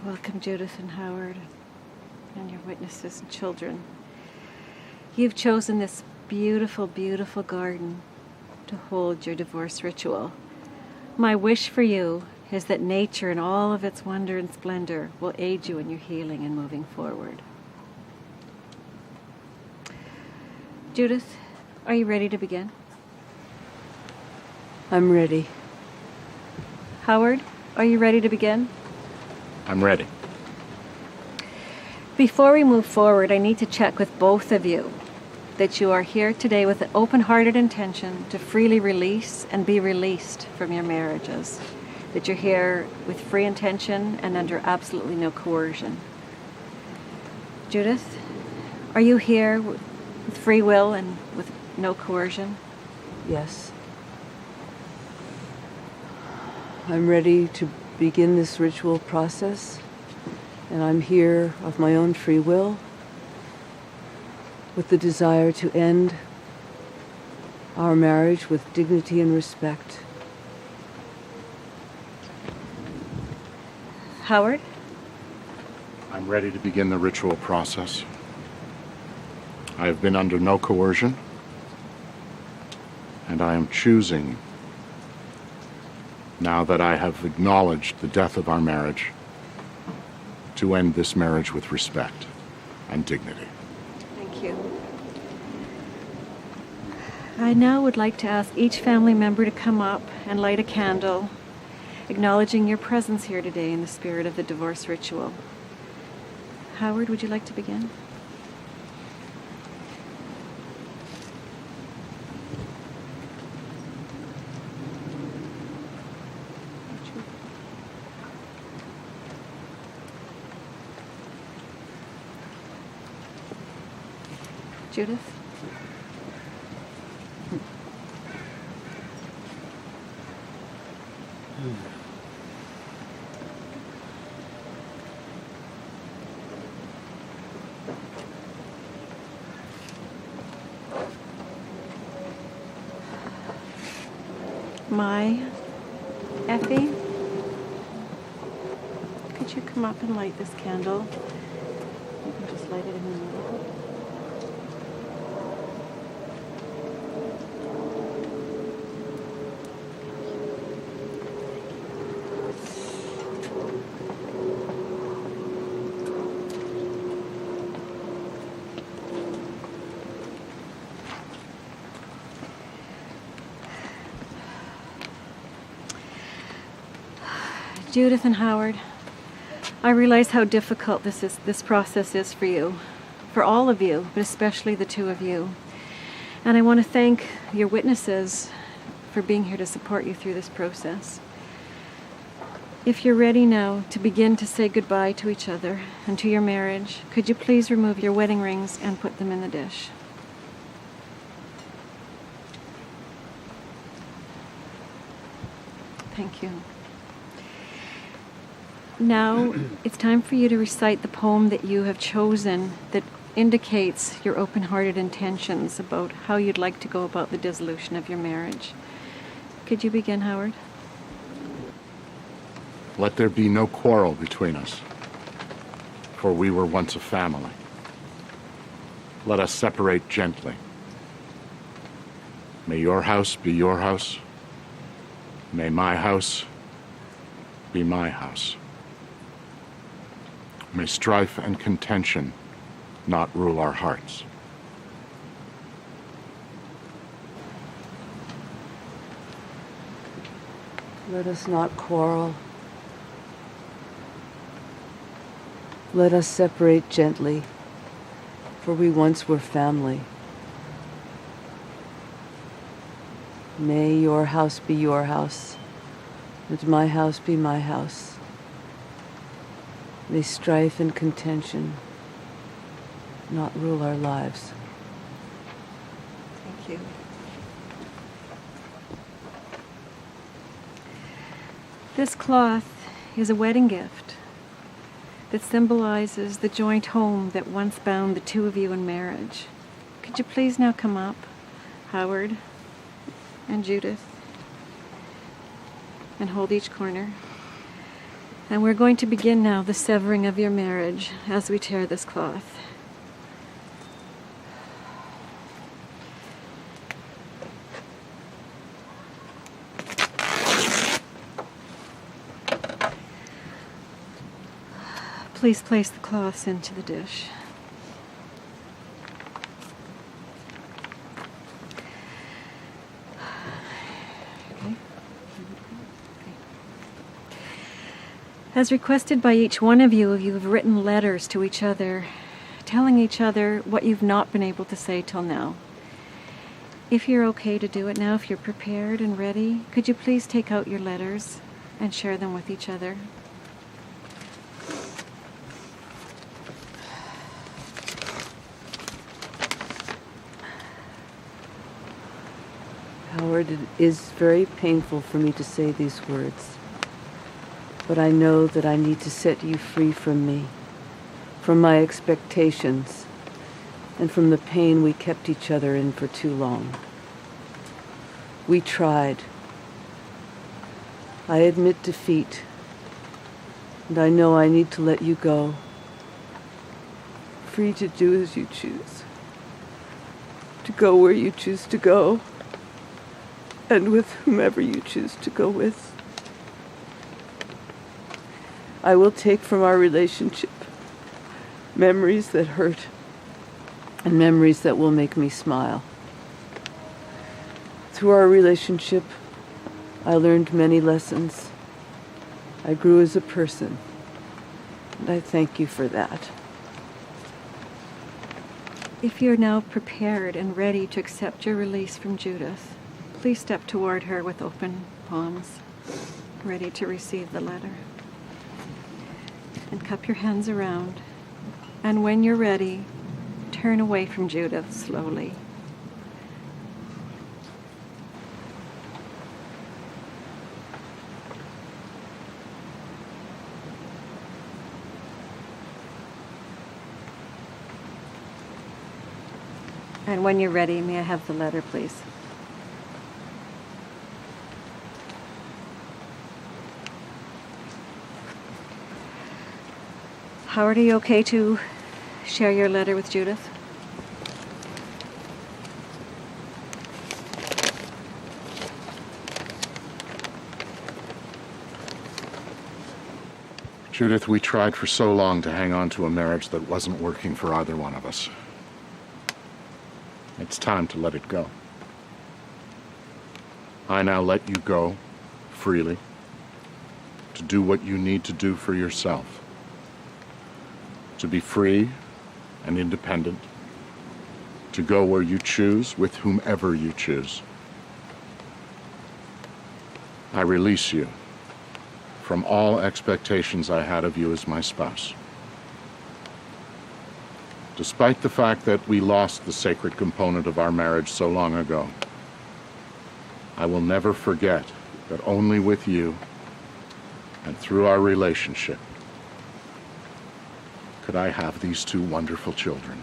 Welcome, Judith and Howard, and your witnesses and children. You've chosen this beautiful, beautiful garden to hold your divorce ritual. My wish for you is that nature in all of its wonder and splendor will aid you in your healing and moving forward. Judith, are you ready to begin? I'm ready. Howard, are you ready to begin? I'm ready. Before we move forward, I need to check with both of you that you are here today with an open-hearted intention to freely release and be released from your marriages. That you're here with free intention and under absolutely no coercion. Judith, are you here with free will and with no coercion? Yes. I'm ready to begin this ritual process, and I'm here of my own free will with the desire to end our marriage with dignity and respect. Howard? I'm ready to begin the ritual process. I have been under no coercion, and I am choosing, now that I have acknowledged the death of our marriage, to end this marriage with respect and dignity. Thank you. I now would like to ask each family member to come up and light a candle, acknowledging your presence here today in the spirit of the divorce ritual. Howard, would you like to begin? Judith? Effie, could you come up and light this candle? You can just light it in the middle. Judith and Howard, I realize how difficult this process is for you, for all of you, but especially the two of you. And I want to thank your witnesses for being here to support you through this process. If you're ready now to begin to say goodbye to each other and to your marriage, could you please remove your wedding rings and put them in the dish? Thank you. Now, it's time for you to recite the poem that you have chosen that indicates your open-hearted intentions about how you'd like to go about the dissolution of your marriage. Could you begin, Howard? Let there be no quarrel between us, for we were once a family. Let us separate gently. May your house be your house. May my house be my house. May strife and contention not rule our hearts. Let us not quarrel. Let us separate gently, for we once were family. May your house be your house, and my house be my house. May strife and contention not rule our lives. Thank you. This cloth is a wedding gift that symbolizes the joint home that once bound the two of you in marriage. Could you please now come up, Howard and Judith, and hold each corner. And we're going to begin now the severing of your marriage as we tear this cloth. Please place the cloths into the dish. Okay. As requested by each one of you have written letters to each other, telling each other what you've not been able to say till now. If you're okay to do it now, if you're prepared and ready, could you please take out your letters and share them with each other? Howard, it is very painful for me to say these words, but I know that I need to set you free from me, from my expectations, and from the pain we kept each other in for too long. We tried. I admit defeat, and I know I need to let you go, free to do as you choose, to go where you choose to go, and with whomever you choose to go with. I will take from our relationship memories that hurt and memories that will make me smile. Through our relationship, I learned many lessons. I grew as a person, and I thank you for that. If you're now prepared and ready to accept your release from Judith, please step toward her with open palms, ready to receive the letter. And cup your hands around. And when you're ready, turn away from Judith slowly. And when you're ready, may I have the letter, please? Howard, are you okay to share your letter with Judith? Judith, we tried for so long to hang on to a marriage that wasn't working for either one of us. It's time to let it go. I now let you go freely to do what you need to do for yourself. To be free and independent, to go where you choose with whomever you choose. I release you from all expectations I had of you as my spouse. Despite the fact that we lost the sacred component of our marriage so long ago, I will never forget that only with you and through our relationship could I have these two wonderful children.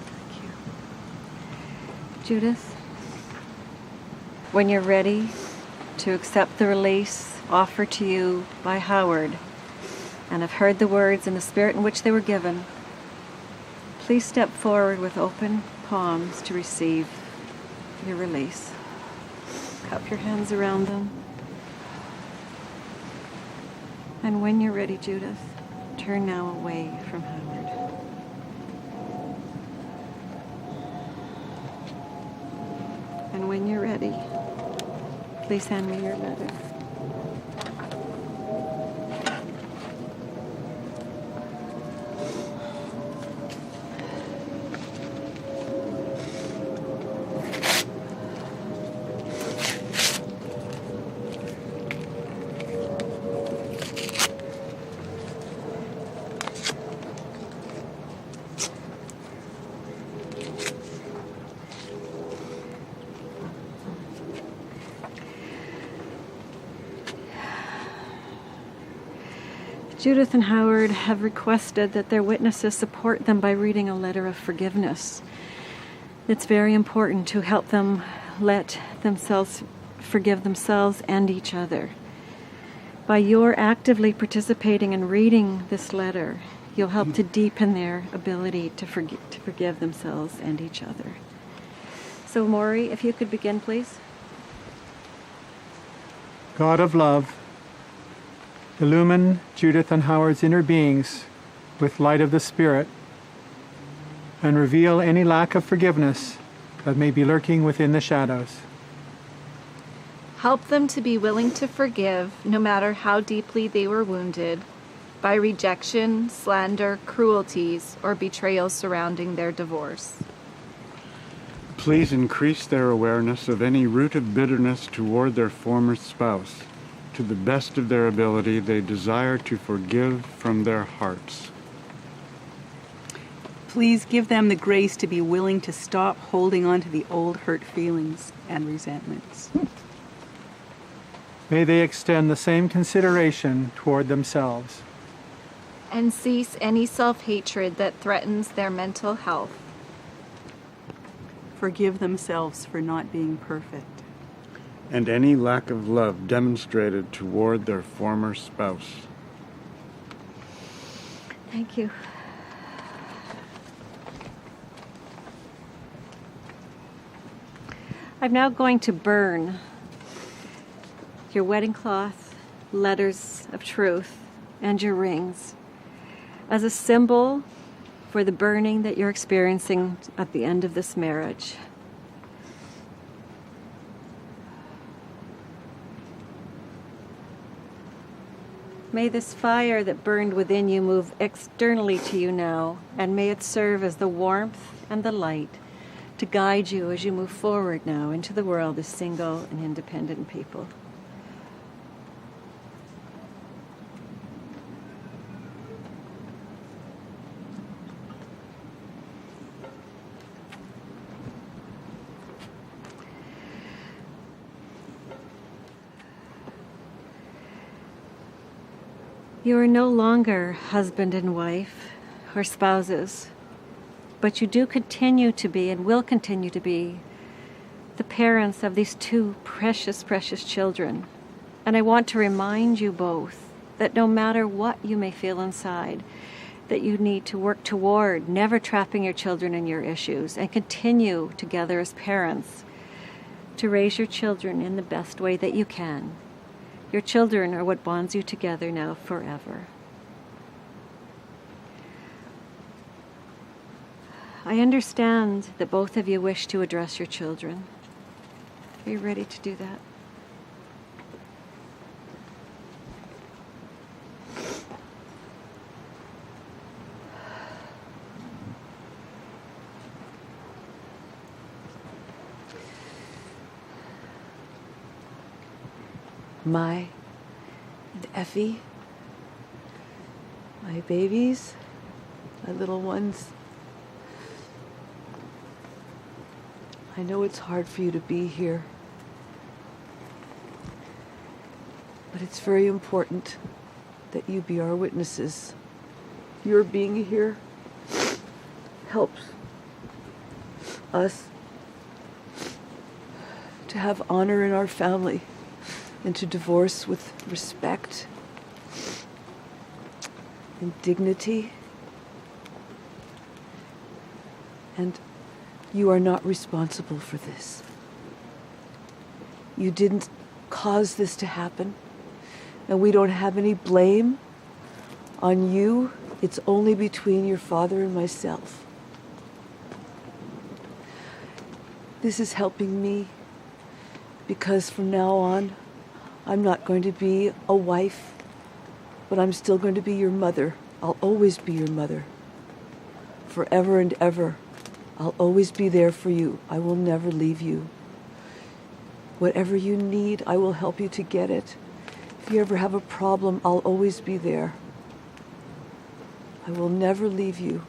Thank you. Judith, when you're ready to accept the release offered to you by Howard, and have heard the words in the spirit in which they were given, please step forward with open palms to receive your release. Cup your hands around them. And when you're ready, Judith, turn now away from Howard. And when you're ready, please hand me your letter. Judith and Howard have requested that their witnesses support them by reading a letter of forgiveness. It's very important to help them let themselves forgive themselves and each other. By your actively participating and reading this letter, you'll help to deepen their ability to forgive themselves and each other. So, Maury, if you could begin, please. God of love, illumine Judith and Howard's inner beings with light of the Spirit, and reveal any lack of forgiveness that may be lurking within the shadows. Help them to be willing to forgive, no matter how deeply they were wounded, by rejection, slander, cruelties, or betrayal surrounding their divorce. Please increase their awareness of any root of bitterness toward their former spouse. To the best of their ability, they desire to forgive from their hearts. Please give them the grace to be willing to stop holding on to the old hurt feelings and resentments. May they extend the same consideration toward themselves. And cease any self-hatred that threatens their mental health. Forgive themselves for not being perfect. And any lack of love demonstrated toward their former spouse. Thank you. I'm now going to burn your wedding cloth, letters of truth, and your rings as a symbol for the burning that you're experiencing at the end of this marriage. May this fire that burned within you move externally to you now, and may it serve as the warmth and the light to guide you as you move forward now into the world as single and independent people. You are no longer husband and wife or spouses, but you do continue to be and will continue to be the parents of these two precious, precious children. And I want to remind you both that no matter what you may feel inside, that you need to work toward never trapping your children in your issues and continue together as parents to raise your children in the best way that you can. Your children are what bonds you together now forever. I understand that both of you wish to address your children. Are you ready to do that? Mai and Effie, my babies, my little ones. I know it's hard for you to be here, but it's very important that you be our witnesses. Your being here helps us to have honor in our family and to divorce with respect and dignity. And you are not responsible for this. You didn't cause this to happen, and we don't have any blame on you. It's only between your father and myself. This is helping me because from now on, I'm not going to be a wife, but I'm still going to be your mother. I'll always be your mother. Forever and ever. I'll always be there for you. I will never leave you. Whatever you need, I will help you to get it. If you ever have a problem, I'll always be there. I will never leave you.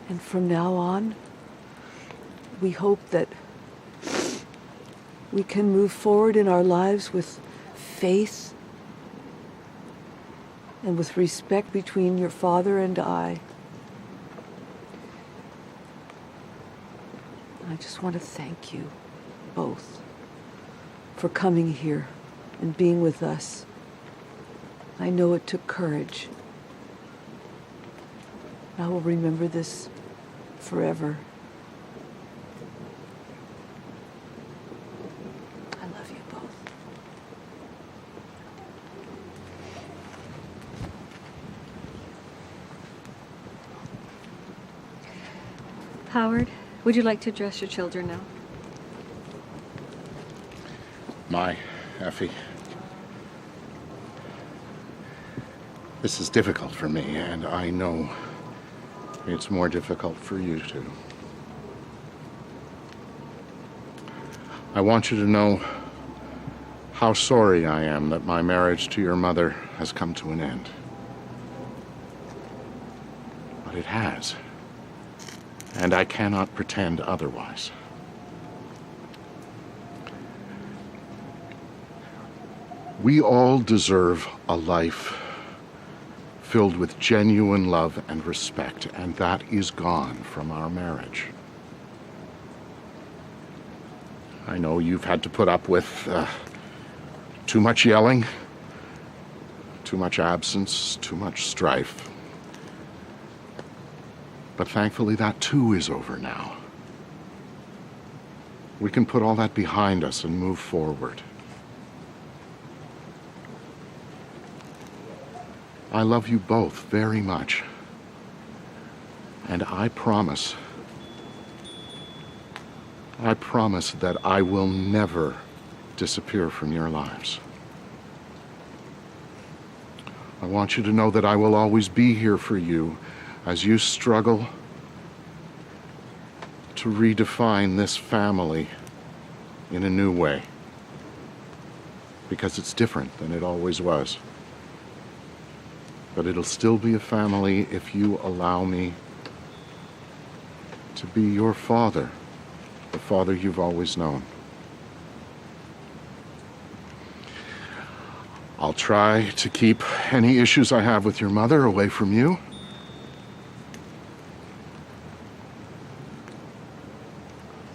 And from now on, we hope that we can move forward in our lives with faith and with respect between your father and I just want to thank you both for coming here and being with us. I know it took courage. I will remember this forever. I love you both. Howard, would you like to address your children now? My Effie, this is difficult for me, and I know it's more difficult for you too. I want you to know how sorry I am that my marriage to your mother has come to an end. But it has, and I cannot pretend otherwise. We all deserve a life filled with genuine love and respect, and that is gone from our marriage. I know you've had to put up with too much yelling, too much absence, too much strife. But thankfully that too is over now. We can put all that behind us and move forward. I love you both very much. And I promise that I will never disappear from your lives. I want you to know that I will always be here for you as you struggle to redefine this family in a new way. Because it's different than it always was. But it'll still be a family if you allow me to be your father, the father you've always known. I'll try to keep any issues I have with your mother away from you.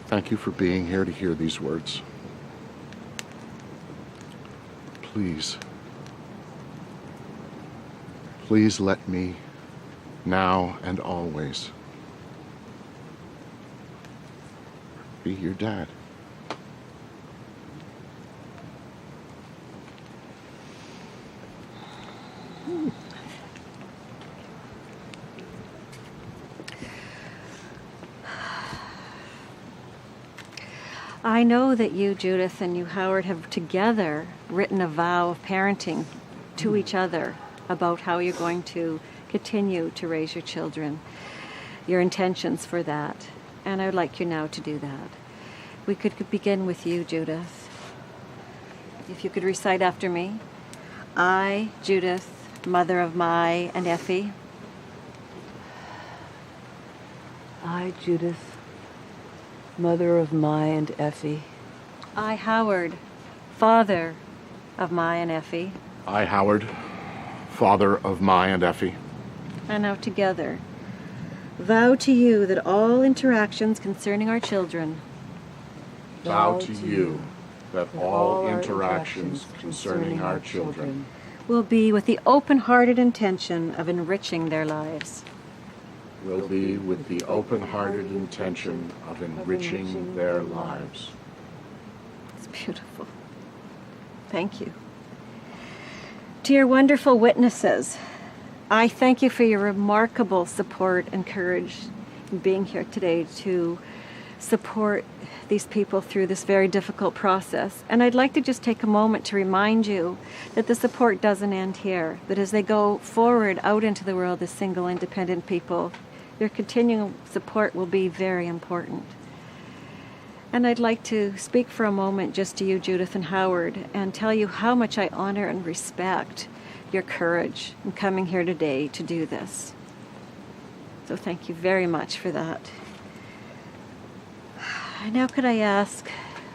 Thank you for being here to hear these words. Please let me, now and always, be your dad. I know that you, Judith, and you, Howard, have together written a vow of parenting to each other about how you're going to continue to raise your children, your intentions for that. And I would like you now to do that. We could begin with you, Judith. If you could recite after me. I, Judith, mother of Mai and Effie. I, Judith, mother of Mai and Effie. I, Howard, father of Mai and Effie. I, Howard, father of Mai and Effie. And now together, vow to you that all interactions concerning our children Vow to you that all interactions concerning our children will be with the open-hearted intention of enriching their lives. will be with the open-hearted intention of enriching their lives. It's beautiful. Thank you. To your wonderful witnesses, I thank you for your remarkable support and courage in being here today to support these people through this very difficult process. And I'd like to just take a moment to remind you that the support doesn't end here, that as they go forward out into the world as single, independent people, your continuing support will be very important. And I'd like to speak for a moment just to you, Judith and Howard, and tell you how much I honor and respect your courage in coming here today to do this. So thank you very much for that. And now could I ask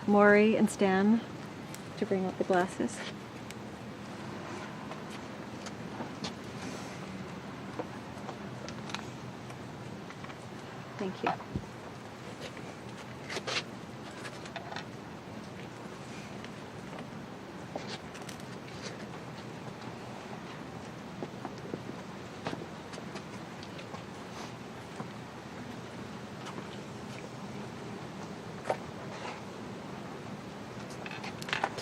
Maury and Stan to bring up the glasses? Thank you.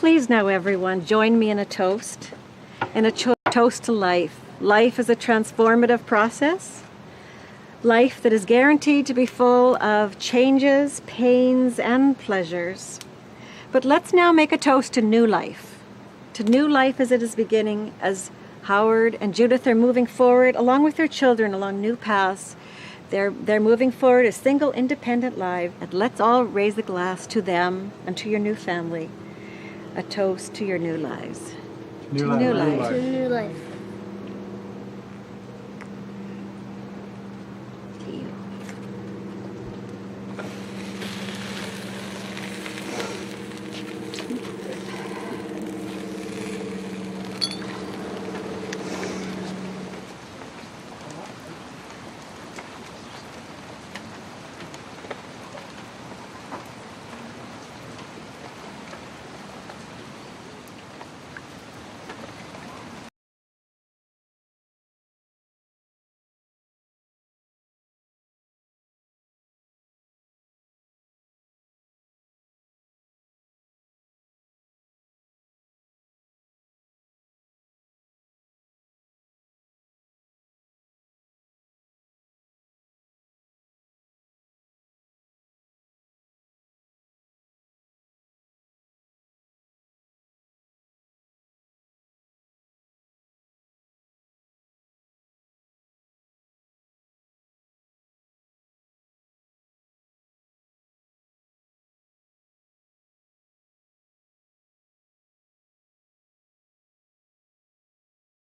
Please now, everyone, join me in a toast. In a toast to life. Life is a transformative process. Life that is guaranteed to be full of changes, pains, and pleasures. But let's now make a toast to new life. To new life as it is beginning, as Howard and Judith are moving forward, along with their children, along new paths. They're moving forward as single, independent lives. And let's all raise a glass to them and to your new family. A toast to your new lives. New To new life. life. To new life.